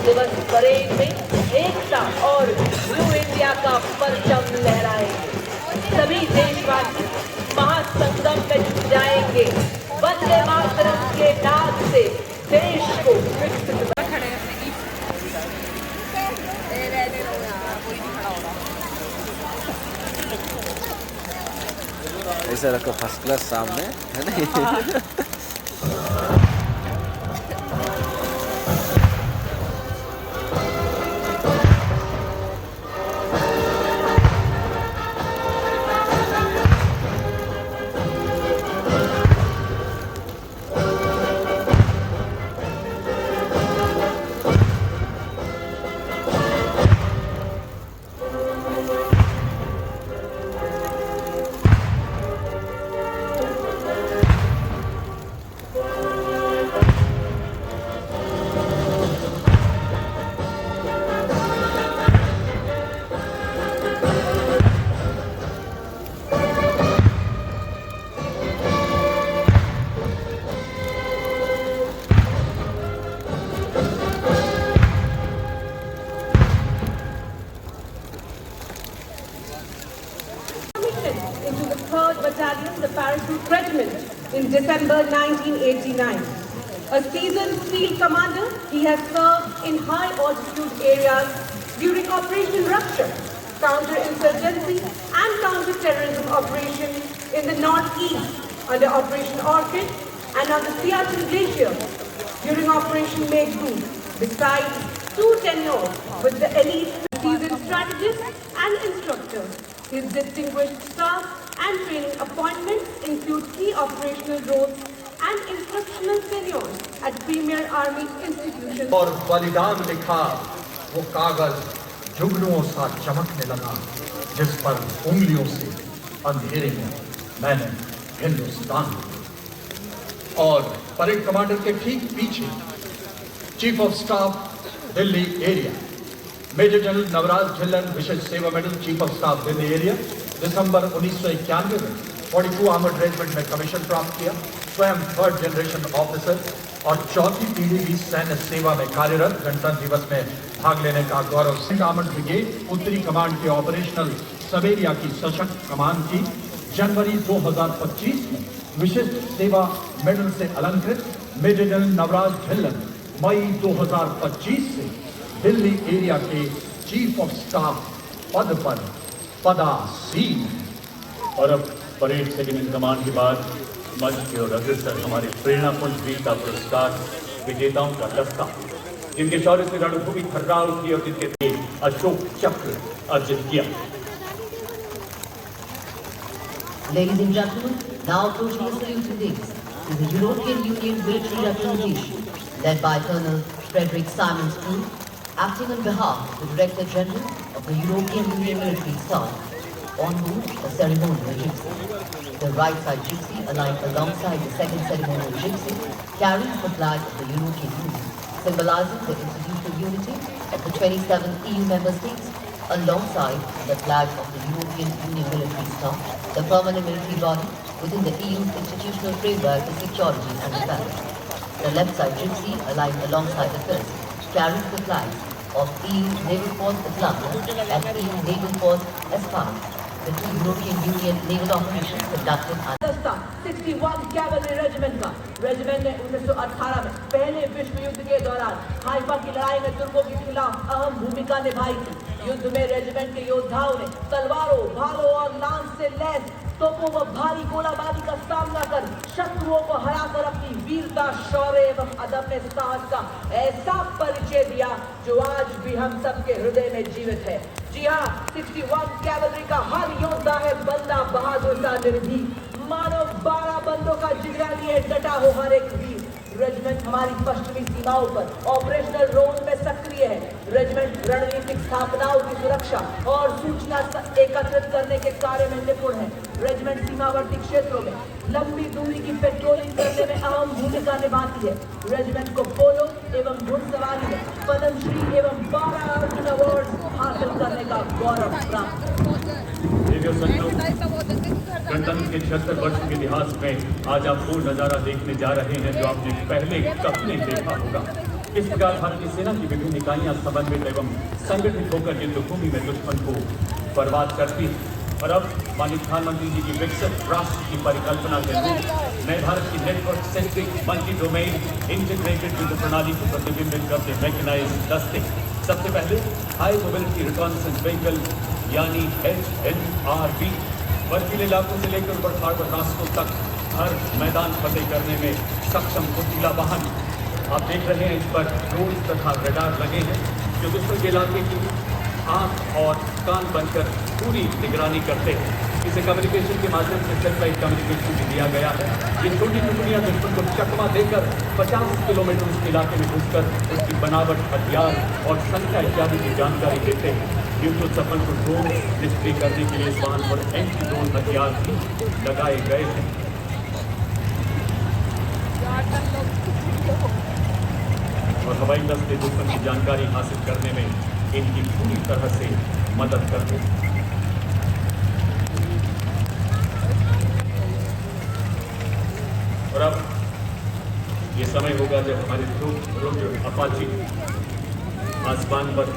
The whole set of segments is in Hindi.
दिवस परेड में एकता और न्यू इंडिया का परचम लहराएंगे। सभी देशवासी महासंगम में जुट जाएंगे। वंदे मातरम के नाद से देश को विकसित ऐसे रखो फर्स्ट क्लास सामने है ना। The Parachute Regiment in December 1989. A seasoned field commander, he has served in high altitude areas during Operation Raksha, counter-insurgency and counter-terrorism operations in the northeast under Operation Orchid and on the Siachen Glacier during Operation Meghdoot, besides 2 tenures with the elite seasoned strategists and instructors. His distinguished staff and training appointments include key operational roles and instructional tenures at premier army institutions. और बलिदान लिखा वो कागज जुगनुओं सा चमकने लगा, जिस पर उंगलियों से अंधेरे में मैंने हिंदुस्तान। और परेड कमांडर के ठीक पीछे chief of staff Delhi area major general Navraj Dhillon Vishisht Seva medal chief of staff Delhi area दिसंबर 1991 में 42 आर्मर्ड रेजिमेंट में कमीशन प्राप्त किया। स्वयं 3rd जनरेशन ऑफिसर और 4थी पीढ़ी भी सैन्य सेवा में कार्यरत, गणतंत्र दिवस में भाग लेने का गौरव। सिंह आर्मर्ड ब्रिगेड उत्तरी कमांड के ऑपरेशनल सब एरिया की सशक्त कमान थी। जनवरी 2025 में विशिष्ट सेवा मेडल से अलंकृत मेजर जनरल नवराज झिल्लन मई 2025 से दिल्ली एरिया के चीफ ऑफ स्टाफ पद पर पदासीन। और अब परेड सेकंड इन कमांड के बाद मंच की ओर अग्रसर हमारे प्रेरणापुंज वीरता पुरस्कार विजेताओं का दस्ता, जिनके शौर्य से रणभूमि थर्राव की और जिनके तेज अशोक चक्र अर्जित किया। Ladies and gentlemen, now approaching the saluting days is the European Union military representation led by Colonel Frederick Simons-Poole, acting on behalf of the Director General of the European Union military staff, en route a ceremonial gypsy. The right side gypsy aligned alongside the second ceremonial gypsy, carrying the flag of the European Union, symbolizing the institutional unity of the 27 EU member states, alongside the flag of the European Union military staff, the permanent military body within the EU's institutional framework for security and defense. The left side gypsy aligned alongside the first, carries the flags of EU Naval Force Atlanta and EU Naval Force Aspire, the 2 European Union naval operations conducted under 61 cavalry regiment का रेजिमेंट ने 1918 में पहले विश्व युद्ध के दौरान हाइफा की लड़ाई में तुर्कों के खिलाफ अहम भूमिका निभाई थी। युद्ध में रेजिमेंट के योद्धाओं ने तलवारों, भालों और लांस से लैस तोपों व भारी गोलाबारी का सामना कर शत्रुओं को हराकर अपनी वीरता, शौर्य एवं अदम्य साहस का ऐसा परिचय दिया जो आज भी हम सबके हृदय में जीवित है। जी हाँ, 61 कैवलरी का हर योद्धा है बंदा बहादुर सा निर्भीक, मानो 12 बंदों का जिगरा लिए डटा हो हर एक वीर। रेजिमेंट हमारी पश्चिमी सीमाओं पर ऑपरेशनल रोल में सक्रिय है। रेजिमेंट रणनीतिक स्थापनाओं की सुरक्षा और सूचना एकत्रित करने के कार्य में निपुण है। रेजिमेंट सीमावर्ती क्षेत्रों में लंबी दूरी की पेट्रोलिंग करने में अहम भूमिका निभाती है। रेजिमेंट को पोलो एवं घुड़सवारी में पद्मश्री एवं 12 अर्जुन अवार्ड हासिल करने का गौरव प्राप्त है। गणतंत्र के 76 वर्ष के इतिहास में आज आप वो नजारा देखने जा रहे हैं जो आपने पहले कभी नहीं देखा होगा। किस प्रकार भारतीय सेना की विभिन्न इकाइयां समन्वित एवं संगठित होकर युद्ध भूमि में दुश्मन को बर्बाद करती है। और अब माननीय प्रधानमंत्री जी की विकसित राष्ट्र की परिकल्पना के अनुरूप नए भारत की network centric multi domain integrated युद्ध प्रणाली को प्रतिबिंबित करते मैकेनाइज दस्ते सबसे पहले हाई मोबिलिटी रिकॉन्नेसेंस व्हीकल यानी HMRV बर्फीले इलाकों से लेकर बर्फाड़ रास्तों तक हर मैदान फतेह करने में सक्षम फुर्तीला वाहन। आप देख रहे हैं इस पर ड्रोन तथा रडार लगे हैं जो दुश्मन के इलाके की आंख और कान बनकर पूरी निगरानी करते हैं। इसे कम्युनिकेशन के माध्यम से सैटेलाइट कम्युनिकेशन भी दिया गया है। ये छोटी टुकड़ियां दुश्मन को चकमा देकर 50 किलोमीटर उसके इलाके में घुसकर उसकी बनावट, हथियार और संख्या इत्यादि की जानकारी देते हैं। युद्ध सफल को ड्रोन निष्क्रिय करने के लिए इस वाहन पर एंटी ड्रोन हथियार भी लगाए गए हैं। और हवाई दस्ते दुश्मन की जानकारी हासिल करने में इनकी पूरी तरह से मदद करते हैं। और अब ये समय होगा जब हमारे ड्रोन अपाची आसमान पर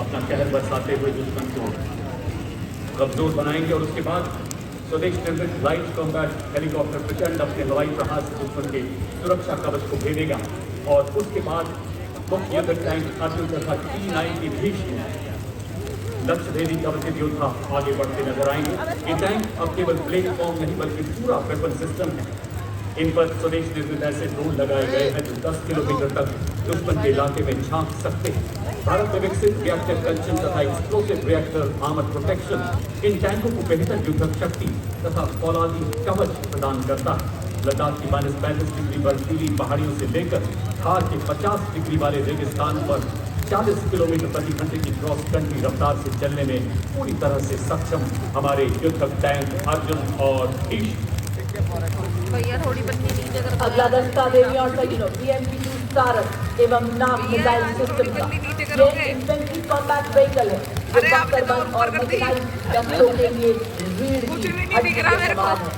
अपना कहर बरसाते हुए दुश्मन को कमजोर बनाएंगे और उसके बाद स्वदेश निर्मित लाइट कॉम्बैट हेलीकॉप्टर प्रचंड अपने हवाई प्रहार से दुश्मन के सुरक्षा कवच को भेदेगा और उसके बाद मुख्य युद्ध टैंक अर्जुन तथा T-90 भीष्म लक्ष्य भेदी कवचित योद्धा आगे बढ़ते नजर आएंगे। ये टैंक अब केवल प्लेटफॉर्म नहीं बल्कि पूरा वेपन सिस्टम है। इन पर स्वदेश निर्मित ऐसे ड्रोन लगाए गए हैं जो 10 किलोमीटर तक दुश्मन के इलाके में झांक सकते हैं। भारत में विकसित रिएक्टर कंचन तथा explosive reactor armour protection in टैंकों को बेहतर युद्धक शक्ति तथा फौलादी कवच प्रदान करता है। लद्दाख की -35 डिग्री बर्फीली पहाड़ियों से लेकर थार के 50 डिग्री वाले रेगिस्तान पर 40 किलोमीटर प्रति घंटे की क्रॉस कंट्री रफ्तार से चलने में पूरी तरह से सक्षम हमारे युद्धक टैंक अर्जुन और भीष्म। भैया थोड़ी बन्नी नीचे कर दो। अगला दस्ता देवी और सैनिकों BMP-2 सारस एवं नाव मिसाइल सिस्टम का ये इन्फेंट्री कॉम्बैट व्हीकल है जो बख्तरबंद और मैकेनाइज्ड दस्तों के लिए रीढ़ की हड्डी के समान है।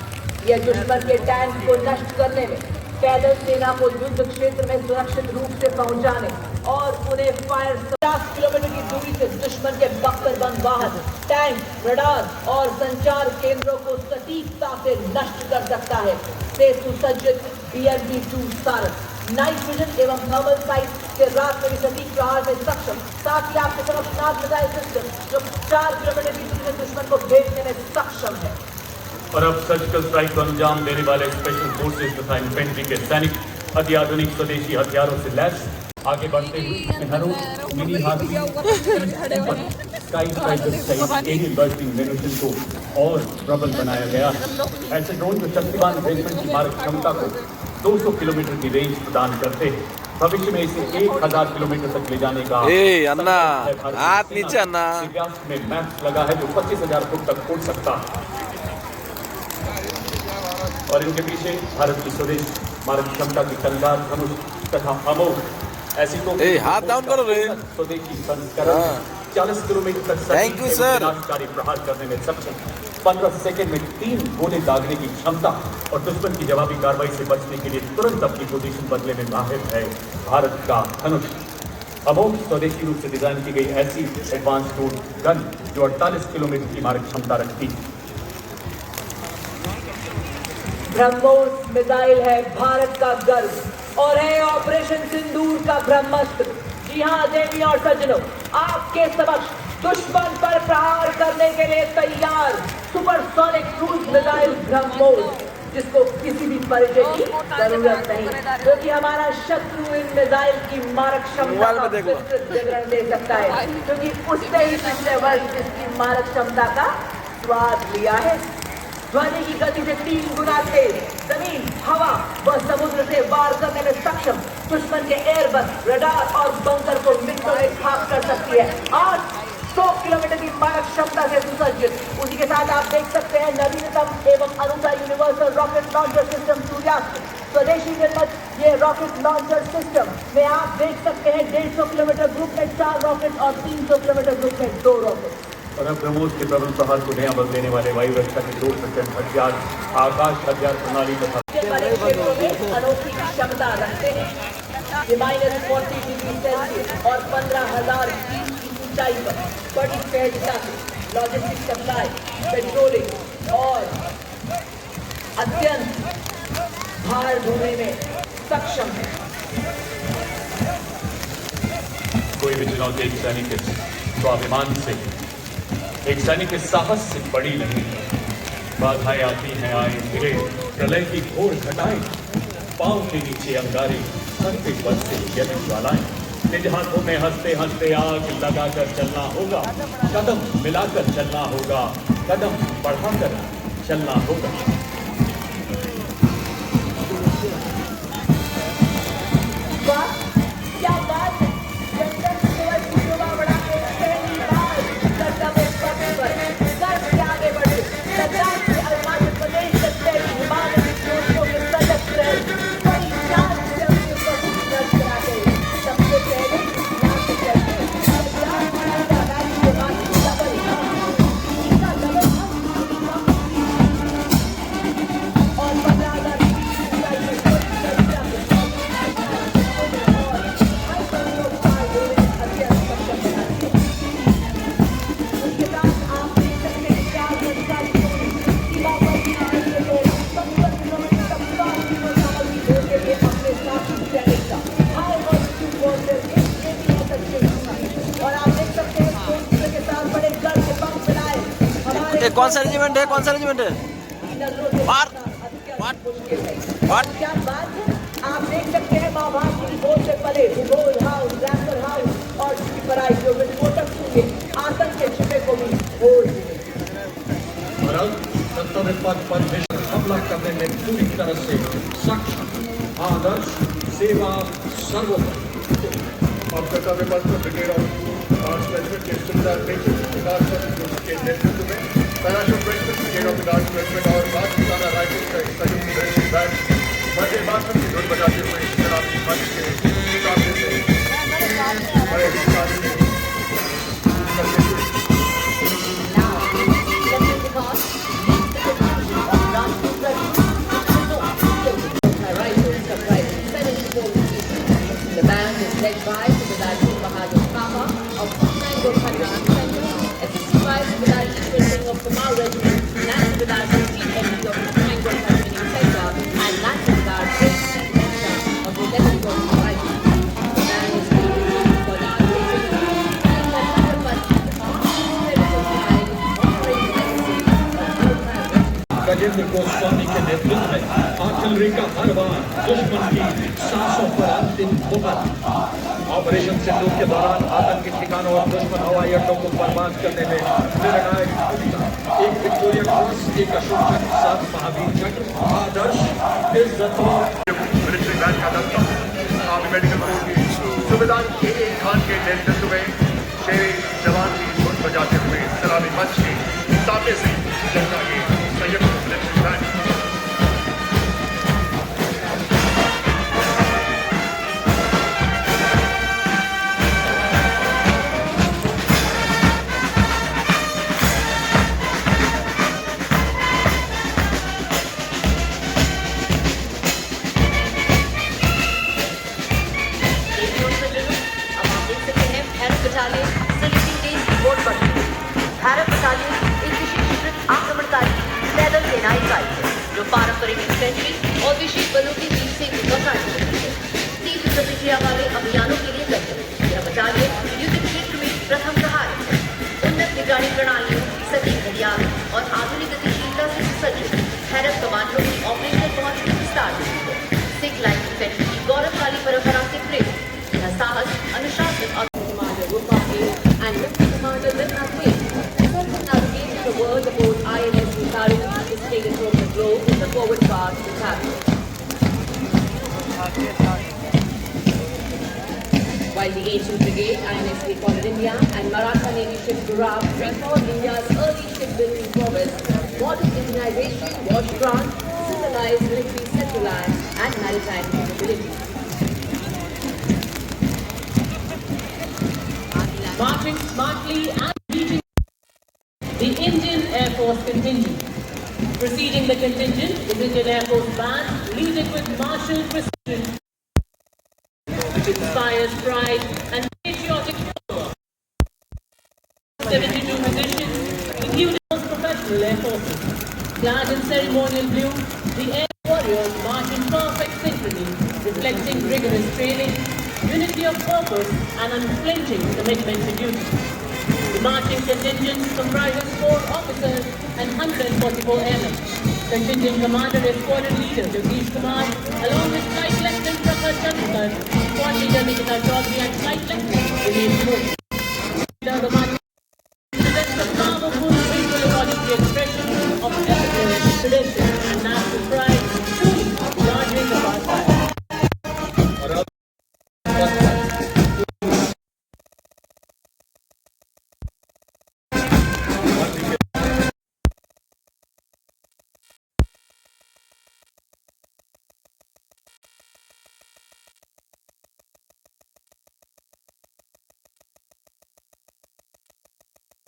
यह दुश्मन के टैंक को नष्ट करने में, पैदल सेना को युद्ध क्षेत्र में सुरक्षित रूप से पहुंचाने और उन्हें फायर 50 किलोमीटर की दूरी से दुश्मन के बख्तरबंद वाहन, टैंक, रडार और संचार केंद्रों को सटीकता से नष्ट कर सकता है। से सुसज्जित BMP-2 सारस नाइट विजन एवं थर्मल साइट के रात में भी सटीक प्रहार में सक्षम, साथ ही आपके तरफ नाग मिसाइल सिस्टम जो 4 किलोमीटर की दूरी से दुश्मन को भेजने में सक्षम है। और अब सर्जिकल स्ट्राइक को अंजाम देने वाले स्पेशल फोर्सेस तथा इन्फेंट्री के सैनिक अत्याधुनिक स्वदेशी हथियारों से लैस आगे बढ़ते हुए हरों मिनी हाथी स्काई फाइटर सहित एरियल बर्स्टिंग म्यूनिशन को और प्रबल बनाया गया है। ऐसे ड्रोन जो शक्तिमान भेजने की मारक क्षमता को 200 किलोमीटर की रेंज प्रदान करते हैं। भविष्य में इसे 1000 किलोमीटर तक ले जाने का अन्ना हाथ नीचे अन्ना में मैप्स लगा है जो 25,000 फुट तक उड़ सकता है। और इनके पीछे भारत की स्वदेश मारक क्षमता की टंकार धनुष तथा अमोघ ऐसी तो हाथ डाउन करो रे स्वदेशी संस्करण 40 किलोमीटर तक थैंक यू सर विनाशकारी प्रहार करने में सक्षम, 15 सेकंड में 3 गोले दागने की क्षमता और दुश्मन की जवाबी कार्रवाई से बचने के लिए तुरंत अपनी पोजीशन बदलने में माहिर है भारत का धनुष। अमोघ स्वदेशी रूप से डिजाइन की गई ऐसी एडवांस टूल गन जो 48 किलोमीटर की मारक क्षमता रखती है। ब्रह्मोस मिसाइल है भारत का गर्व और है ऑपरेशन सिंदूर का ब्रह्मास्त्र। जी हाँ देवी और सज्जनों, आपके समक्ष दुश्मन पर प्रहार करने के लिए तैयार सुपरसोनिक क्रूज मिसाइल ब्रह्मोस, जिसको किसी भी परिचय की जरूरत नहीं, क्योंकि हमारा शत्रु इन मिसाइल की मारक क्षमता का विस्तृत विवरण दे सकता है, क्योंकि उसने ही पिछले वर्ष इसकी मारक क्षमता का स्वाद लिया है। ध्वनि की गति से 3 गुना तेज, जमीन, हवा व समुद्र से वार करने में सक्षम दुश्मन के एयरबस, रडार और बंकर को मिनटों में खाक कर सकती है। 800 किलोमीटर की मारक क्षमता से सुसज्जित। उसी के साथ आप देख सकते हैं नवीनतम एवं अनूठा यूनिवर्सल रॉकेट लॉन्चर सिस्टम सूर्यास्त्र। स्वदेशी निर्मित ये रॉकेट लॉन्चर सिस्टम में आप देख सकते हैं 150 किलोमीटर ग्रुप में 4 रॉकेट और 300 किलोमीटर ग्रुप में 2 रॉकेट। और अब ब्रह्मोस के प्रबल प्रहार को नया बल देने वाले वायु रक्षा के 2 प्रचंड हथियार आकाश हथियार प्रणाली तथा अनोखी क्षमता रखते हैं। ये -40 डिग्री सेल्सियस और 15,000 फीट की ऊंचाई पर बड़ी सहजता से लॉजिस्टिक सप्लाई, पेट्रोलिंग और अत्यंत भार ढोने में सक्षम है। कोई भी चुनौती एक सैनिक के स्वाभिमान से, एक सैनिक के साहस से बड़ी नहीं है। बाधाएं आती हैं, आए गिरे, प्रलय की घोर घटाएं, पांव के नीचे अंगारे, सर पे बरसे यज्ञ ज्वालाएं। निज हाथों में हंसते हंसते आग लगाकर चलना होगा, कदम मिलाकर चलना होगा, कदम बढ़ाकर चलना होगा। वाह, क्या बात है! जंगल केवल शोभा बढ़ाने पहली बार कर्तव्य पथ पर गर्व से आगे बढ़े। लद्दाख से अरुणाचल प्रदेश तक फैली हिमालय की चोटियों के सजग ट्रेल बड़ी शान से अपनी उपस्थिति दर्ज करा गए। सबसे पहले यहाँ से चलते अब यहाँ पूरा वैली के बाद डबल इसका डबल और 15,000 फीट की ऊंचाई में बड़ी सहजता से ये कौन सा रेजिमेंट है, कौन सा रेजिमेंट है? क्या बात है! आप देख सकते हैं महाभारत की गोद से पले भूगोल हाउस, रैंकर हाउस और उसकी पराई जो विस्फोटक होंगे आतंक के छिपे को भी खोल देंगे। और अब कर्तव्य पथ पर मिशन हमला करने में पूरी तरह से सक्षम, आदर्श, सेवा सर्वोपरि। अब कर्तव्य पथ पर ब्रिगेड ऑफ आर्ट्स रेजिमेंट के सुबेदार मेजर विकास चंद्र के नेतृत्व में parachute regiment, brigade of guards regiment और पाकिस्तान राइफल्स का एक संयुक्त रेजिमेंट बैच वंदे मातरम की धुन बजाते हुए शराबी मंच के सामने से बड़े हिस्सा में करते हुए The band is led by Subedar Singh Bahadur Papa of 9 assisted by Subedar Ishwar Singh of Kamal Regiment, and Subedar Singh MD of the 9 Company Center, and Lieutenant Subedar Singh of the 11th Company Rifle. The band is leading for the Gajendra Goswami के नेतृत्व में आर्टिलरी का हर बार दुश्मन की सांसों पर अंतिम मुहर। ऑपरेशन सिंदूर के दौरान आतंकी ठिकानों और दुश्मन हवाई अड्डों को बर्बाद करने में निर्णायक भूमिका। एक विक्टोरिया क्रॉस, एक अशोक चक्र, 7 महावीर चक्र, आदर्श, इज्जत मिलिट्री बैच का दस्ता आर्मी मेडिकल कोर की सुबेदार के खान के नेतृत्व में शेर जवान की धुन बजाते हुए सलामी मंच के सामने से जनता के संयुक्त मिलिट्री बैच। भारत बटालियन एक विशेषीकृत आक्रमणकारी पैदल सेना इकाई है जो पारंपरिक इन्फेंट्री और विशेष बलों के बीच से कार्य करती है। तीव्र प्रतिक्रिया वाले अभियानों के लिए तैयार यह बटालियन युद्ध क्षेत्र में प्रथम सहायक है। उन्नत निगरानी प्रणालियों, सटीक घड़ियाल और आधुनिक गतिशीलता से सुसज्जित हैरत कमांडो की ऑपरेशनल पहुंच में विस्तार हुई है। सिख लाइन इन्फेंट्री की गौरवशाली परंपरा से प्रेरित यह साहस, अनुशासन और and Lieutenant Commander Midnight Wing, circumnavigating the world aboard INS Bukhari is taken from the globe in the forward part of the cabin. While the ancient brigade, INS Recall India, and Maratha Navy ship Gurab recalled India's early shipbuilding progress, modern Indianization was France, civilized military centralized and maritime capabilities. Marching smartly and leading the Indian Air Force contingent. Preceding the contingent is Indian Air Force Band, leading with martial precision. which inspires pride and patriotic fervor. 72 musicians, including most professional air forces. Clad in ceremonial blue, the air warriors march in perfect synchrony, reflecting rigorous training, unity of purpose, and unflinching commitment to duty. The marching contingent comprises 4 officers and 144 airmen. Contingent commander is squadron leader Jagdish Kumar, along with Flight Lieutenant Prakhar Chandrakar, Squad leader Nikita Chaudhary, and Flight Lieutenant Dinesh Modi. The marching presents a powerful visual embodies the expression of discipline, tradition, and national pride, truly guardians of our style.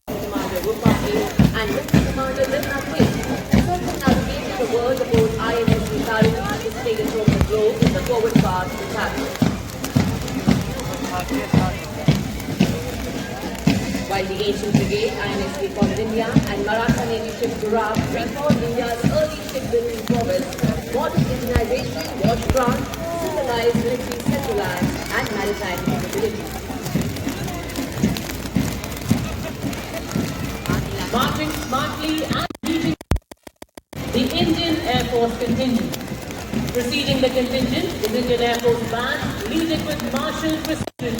Commander Rupati and Lieutenant Commander Limna King circumnavigated the world aboard INS Visarini is taken from the globe in the forward part of the cabin. While the ancient brigade, INS Recon India and Maratha Navy ship Gurab recalled India's early shipbuilding prowess, modern indigenization was France, civilized military centralized and maritime capabilities. Marching smartly and leading the Indian Air Force contingent. Preceding the contingent is Indian Air Force band, leading with martial precision,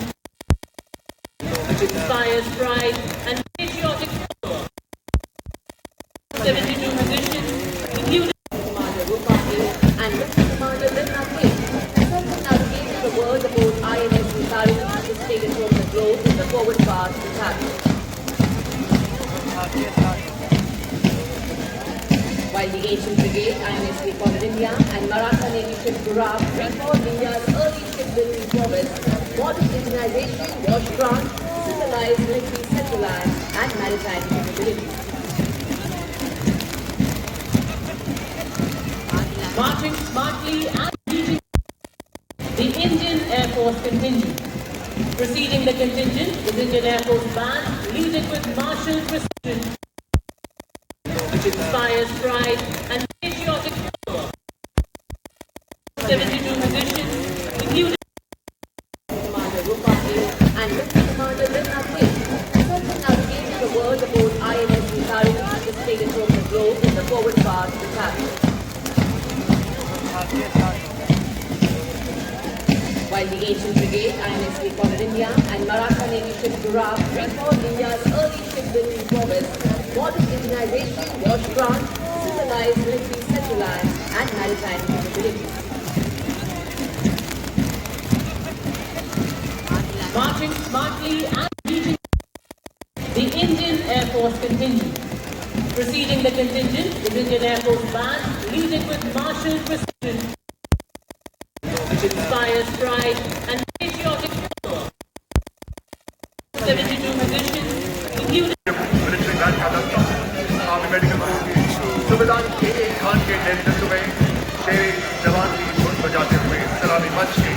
which inspires pride and patriotic fervor. 72 musicians, including Commander Rupati and Lieutenant Commander Limna King, circumnavigated the world aboard INS Visarini is taken from the globe in the forward part of the cabin. While the ancient brigade, INS Recon India and Maratha Navy ship Gurab recalled India's early shipbuilding prowess, modern indigenization was France, civilized military centralized and maritime capabilities. Marching smartly and leading the Indian Air Force contingent. Preceding the contingent is Indian Air Force band, leading with martial precision, which inspires pride and patriotic fervor. 72 musicians, including Commander Rupati and Lieutenant Commander Limna King, circumnavigated the world aboard INS Visarini is taken from the globe in the forward part of the cabin. While the ancient brigade, INS Recon India and Maratha Navy ship Gurab recalled India's early shipbuilding prowess, modern indigenization was France, civilized military centralized and maritime capabilities. Marching smartly and leading the Indian Air Force contingent. Preceding the contingent is Indian Air Force band, leading with martial precision, which inspires pride and patriotic fervor. 72 musicians, including military band का दस्ता आर्मी मेडिकल कोर की सुबेदार के खान के नेतृत्व में शेर जवान की धुन बजाते हुए सलामी मंच के